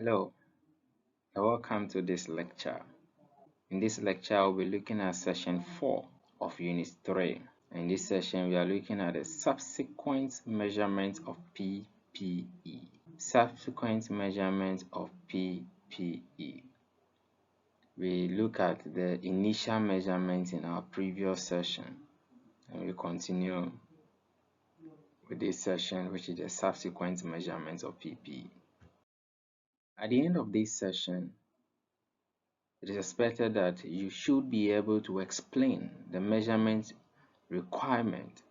Hello, and welcome to this lecture. In this lecture, I'll be looking at session 4 of Unit 3. In this session, we are looking at the subsequent measurement of PPE. Subsequent measurement of PPE. We look at the initial measurement in our previous session, and we continue with this session, which is the subsequent measurement of PPE. At the end of this session, it is expected that you should be able to explain the measurement requirement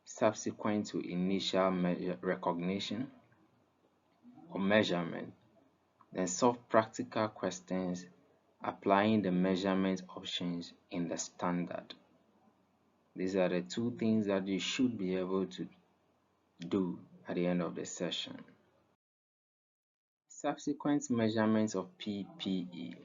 subsequent to initial recognition or measurement, then solve practical questions applying the measurement options in the standard. These are the two things that you should be able to do at the end of the session. Subsequent measurements of PPE.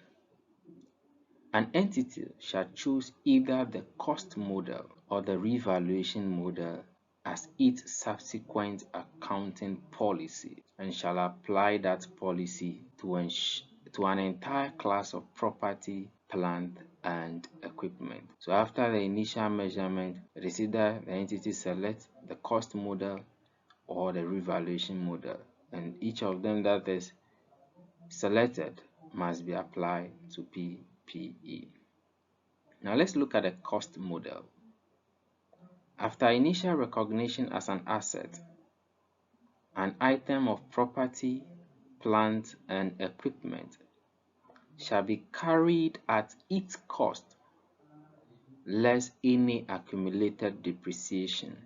An entity shall choose either the cost model or the revaluation model as its subsequent accounting policy and shall apply that policy to an entire class of property, plant, and equipment. So after the initial measurement, it is either the entity selects the cost model or the revaluation model, and each of them that is selected must be applied to PPE. Now let's look at the cost model. After initial recognition as an asset, an item of property, plant, and equipment shall be carried at its cost less any accumulated depreciation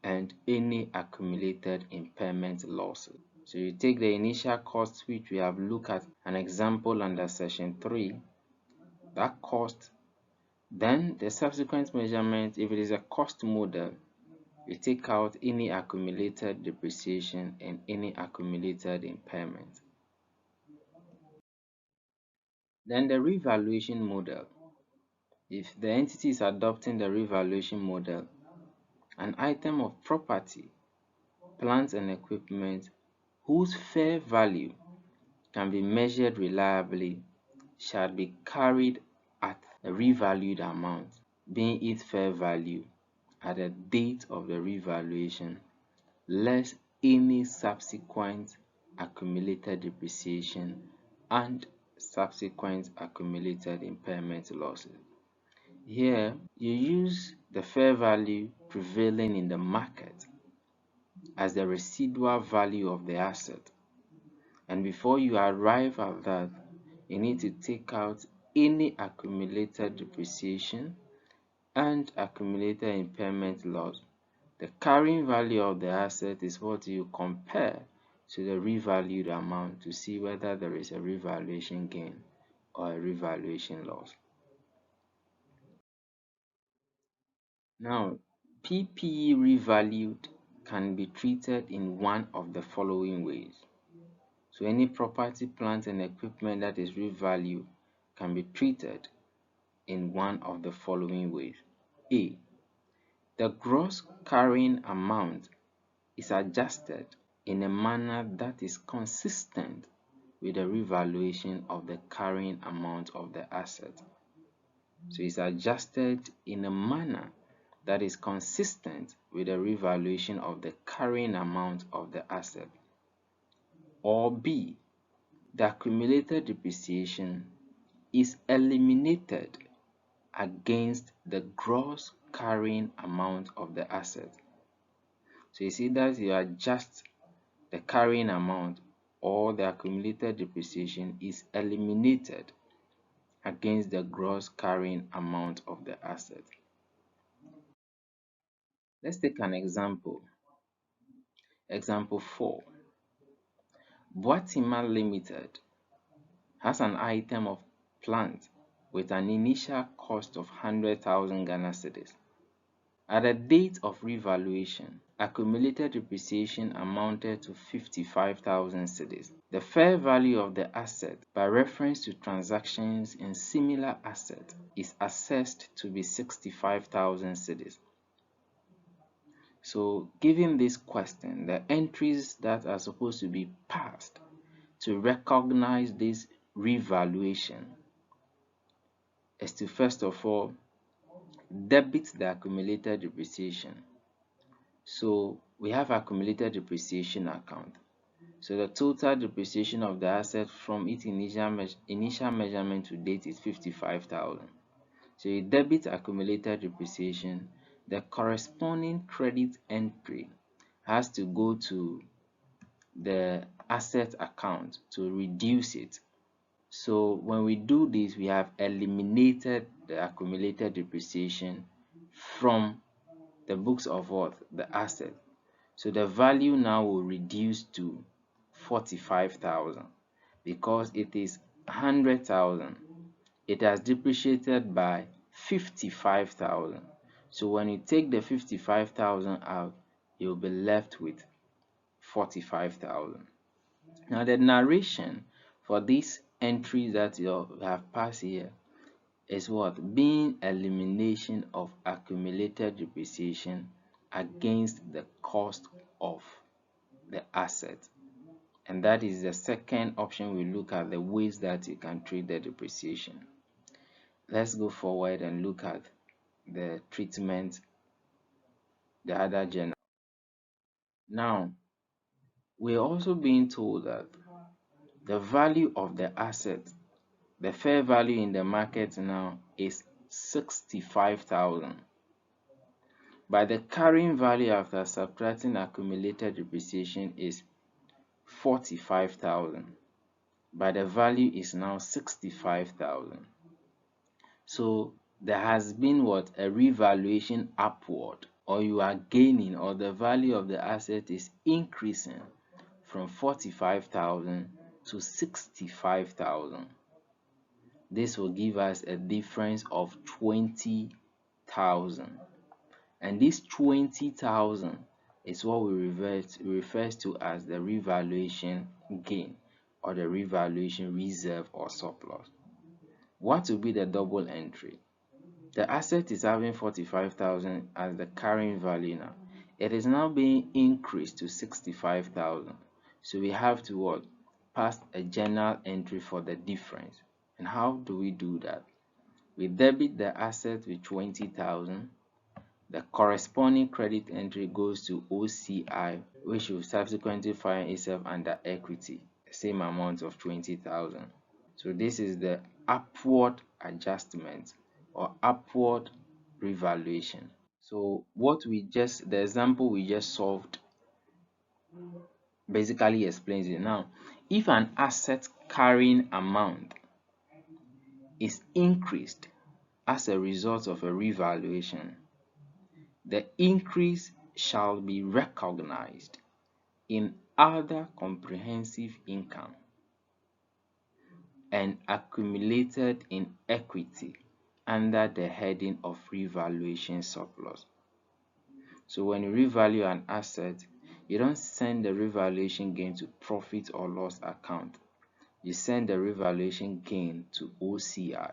and any accumulated impairment losses. So you take the initial cost, which we have looked at an example under section 3, that cost. Then the subsequent measurement, if it is a cost model, you take out any accumulated depreciation and any accumulated impairment. Then the revaluation model. If the entity is adopting the revaluation model, an item of property, plant and equipment whose fair value can be measured reliably shall be carried at a revalued amount, being its fair value at the date of the revaluation, less any subsequent accumulated depreciation and subsequent accumulated impairment losses. Here, you use the fair value prevailing in the market as the residual value of the asset. And before you arrive at that, you need to take out any accumulated depreciation and accumulated impairment loss. The carrying value of the asset is what you compare to the revalued amount to see whether there is a revaluation gain or a revaluation loss. Now, PPE revalued can be treated in one of the following ways. So any property, plant, and equipment that is revalued can be treated in one of the following ways. A. The gross carrying amount is adjusted in a manner that is consistent with the revaluation of the carrying amount of the asset. So it's adjusted in a manner that is consistent with the revaluation of the carrying amount of the asset. Or B, the accumulated depreciation is eliminated against the gross carrying amount of the asset. So you see that you adjust the carrying amount or the accumulated depreciation is eliminated against the gross carrying amount of the asset. Let's take an example. Example 4. Boatima Limited has an item of plant with an initial cost of 100,000 Ghana cedis. At the date of revaluation, accumulated depreciation amounted to 55,000 cedis. The fair value of the asset by reference to transactions in similar assets is assessed to be 65,000 cedis. So given this question, the entries that are supposed to be passed to recognize this revaluation is to first of all debit the accumulated depreciation. So we have accumulated depreciation account. So the total depreciation of the asset from its initial measurement to date is 55,000. So you debit accumulated depreciation. The corresponding credit entry has to go to the asset account to reduce it. So when we do this, we have eliminated the accumulated depreciation from the books of what? The asset. So the value now will reduce to 45,000 because it is 100,000. It has depreciated by 55,000. So when you take the 55,000 out, you'll be left with 45,000. Now the narration for this entry that you have passed here is what? Being elimination of accumulated depreciation against the cost of the asset. And that is the second option. We look at the ways that you can treat the depreciation. Let's go forward and look at the treatment, the other journal. Now, we're also being told that the value of the asset, the fair value in the market now is 65,000. But the carrying value after subtracting accumulated depreciation is 45,000. But the value is now 65,000. So there has been what? A revaluation upward, or you are gaining, or the value of the asset is increasing from 45,000 to 65,000. This will give us a difference of 20,000. And this 20,000 is what we refers to as the revaluation gain, or the revaluation reserve or surplus. What will be the double entry? The asset is having 45,000 as the carrying value now. It is now being increased to 65,000. So we have to what? Pass a journal entry for the difference. And how do we do that? We debit the asset with 20,000. The corresponding credit entry goes to OCI, which will subsequently find itself under equity, the same amount of 20,000. So this is the upward adjustment or upward revaluation. So the example we just solved basically explains it. Now, if an asset carrying amount is increased as a result of a revaluation, the increase shall be recognized in other comprehensive income and accumulated in equity under the heading of revaluation surplus. So when you revalue an asset, you don't send the revaluation gain to profit or loss account. You send the revaluation gain to OCI.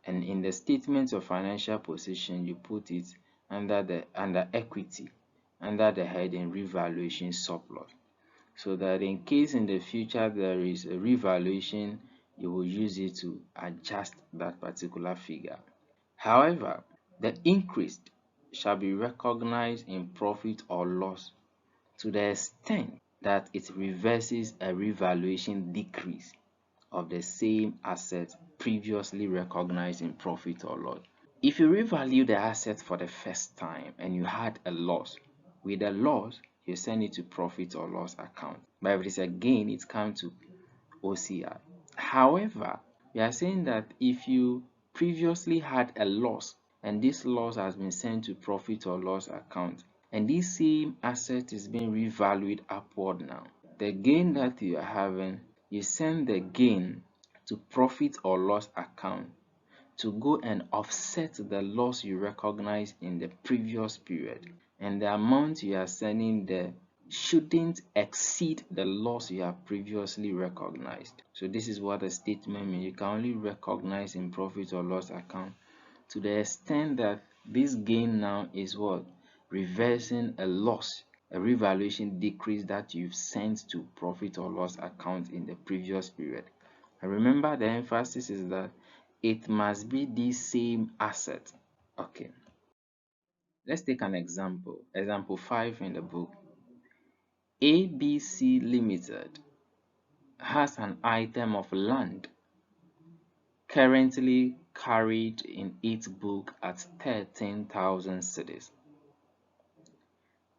And in the statement of financial position, you put it under equity, under the heading revaluation surplus. So that in case in the future there is a revaluation, you will use it to adjust that particular figure. However, the increase shall be recognized in profit or loss to the extent that it reverses a revaluation decrease of the same asset previously recognized in profit or loss. If you revalue the asset for the first time and you had a loss, with a loss, you send it to profit or loss account. But if it is a gain, it comes to OCI. However, we are saying that if you previously had a loss and this loss has been sent to profit or loss account, and this same asset is being revalued upward now, the gain that you are having, you send the gain to profit or loss account to go and offset the loss you recognize in the previous period, and the amount you are sending there shouldn't exceed the loss you have previously recognized. So this is what the statement means. You can only recognize in profit or loss account to the extent that this gain now is what? Reversing a loss a revaluation decrease that you've sent to profit or loss account in the previous period. And remember, the emphasis is that it must be the same asset. Okay, let's take an example. Example 5 in the book. ABC Limited has an item of land currently carried in its book at 13,000 cedis.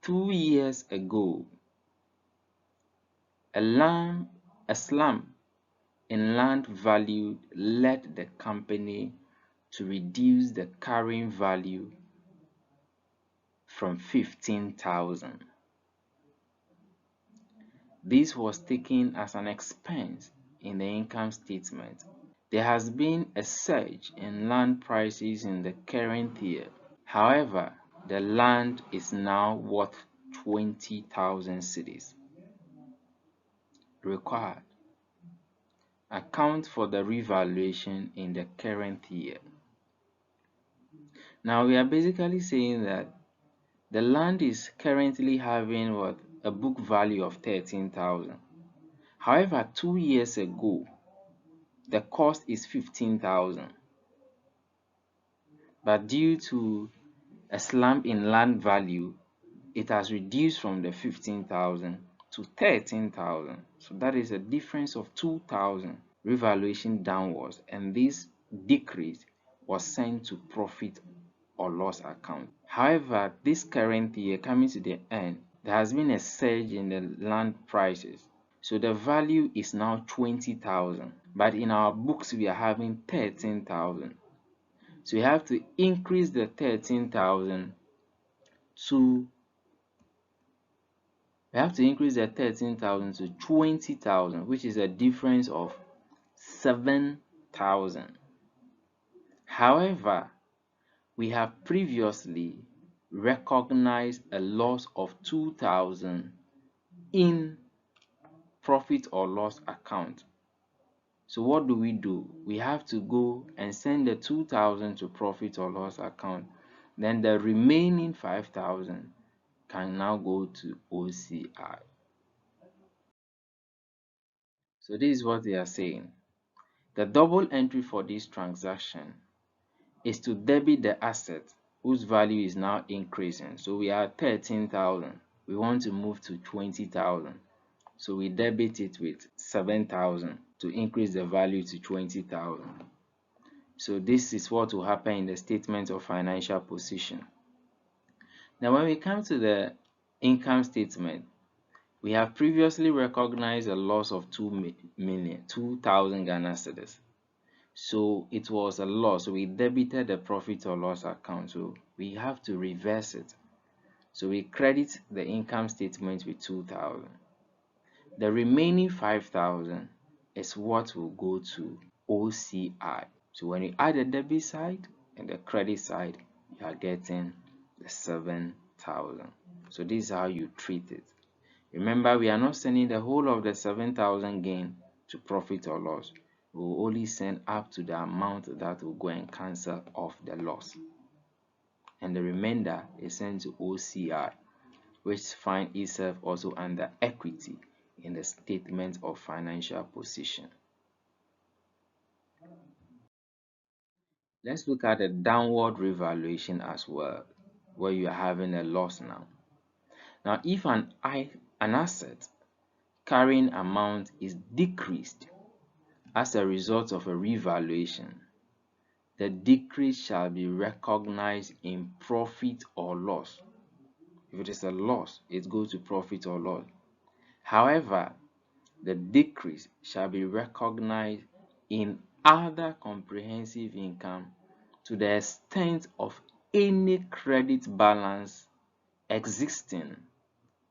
2 years ago, a slump in land value led the company to reduce the carrying value from 15,000. This was taken as an expense in the income statement. There has been a surge in land prices in the current year. However, the land is now worth 20,000 cedis. Required. Account for the revaluation in the current year. Now we are basically saying that the land is currently having what, a book value of 13,000. However, 2 years ago, the cost is 15,000. But due to a slump in land value, it has reduced from the 15,000 to 13,000. So that is a difference of 2,000 revaluation downwards, and this decrease was sent to profit or loss account. However, this current year coming to the end, there has been a surge in the land prices. So the value is now 20,000, but in our books we are having 13,000. So we have to increase the 13,000 to 20,000, which is a difference of 7,000. However, we have previously recognized a loss of 2,000 in profit or loss account. So what do? We have to go and send the 2,000 to profit or loss account. Then the remaining 5,000 can now go to OCI. So this is what they are saying. The double entry for this transaction is to debit the asset whose value is now increasing. So we are at 13,000. We want to move to 20,000. So we debit it with 7,000 to increase the value to 20,000. So this is what will happen in the statement of financial position. Now when we come to the income statement, we have previously recognized a loss of 2,000 Ghana cedis. So it was a loss. So we debited the profit or loss account. So we have to reverse it. So we credit the income statement with 2,000. The remaining 5,000 is what will go to OCI. So when you add the debit side and the credit side, you are getting the 7,000. So this is how you treat it. Remember, we are not sending the whole of the 7,000 gain to profit or loss. We will only send up to the amount that will go and cancel off the loss. And the remainder is sent to OCI, which finds itself also under equity in the statement of financial position. Let's look at the downward revaluation as well, where you are having a loss now. Now, if an asset carrying amount is decreased as a result of a revaluation, the decrease shall be recognized in profit or loss. If it is a loss, it goes to profit or loss. However, the decrease shall be recognized in other comprehensive income to the extent of any credit balance existing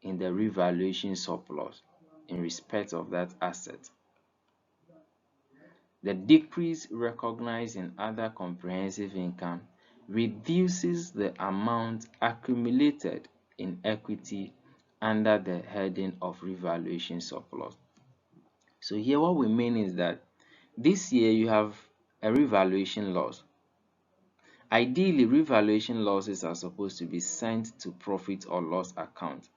in the revaluation surplus in respect of that asset. The decrease recognized in other comprehensive income reduces the amount accumulated in equity under the heading of revaluation surplus. So here what we mean is that this year you have a revaluation loss. Ideally, revaluation losses are supposed to be sent to profit or loss account.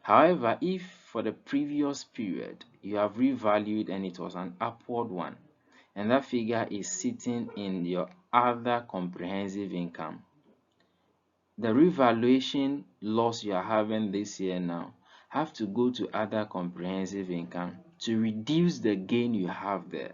However, if for the previous period you have revalued and it was an upward one, and that figure is sitting in your other comprehensive income, the revaluation loss you are having this year now have to go to other comprehensive income to reduce the gain you have there.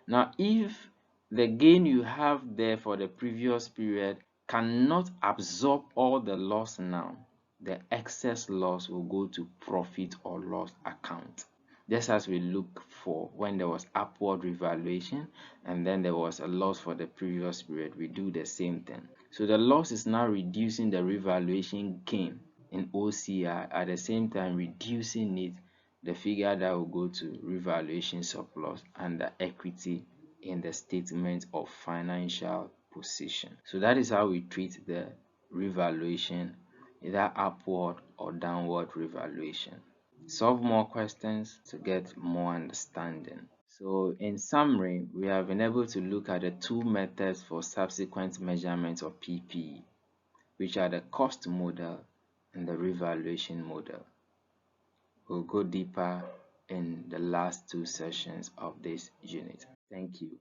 Now, if the gain you have there for the previous period cannot absorb all the loss now, the excess loss will go to profit or loss account. Just as we look for when there was upward revaluation and then there was a loss for the previous period, we do the same thing. So the loss is now reducing the revaluation gain in OCI, at the same time reducing it, the figure that will go to revaluation surplus and the equity in the statement of financial position. So that is how we treat the revaluation, either upward or downward revaluation. Solve more questions to get more understanding. So in summary, we have been able to look at the two methods for subsequent measurement of PPE, which are the cost model and the revaluation model. We'll go deeper in the last two sessions of this unit. Thank you.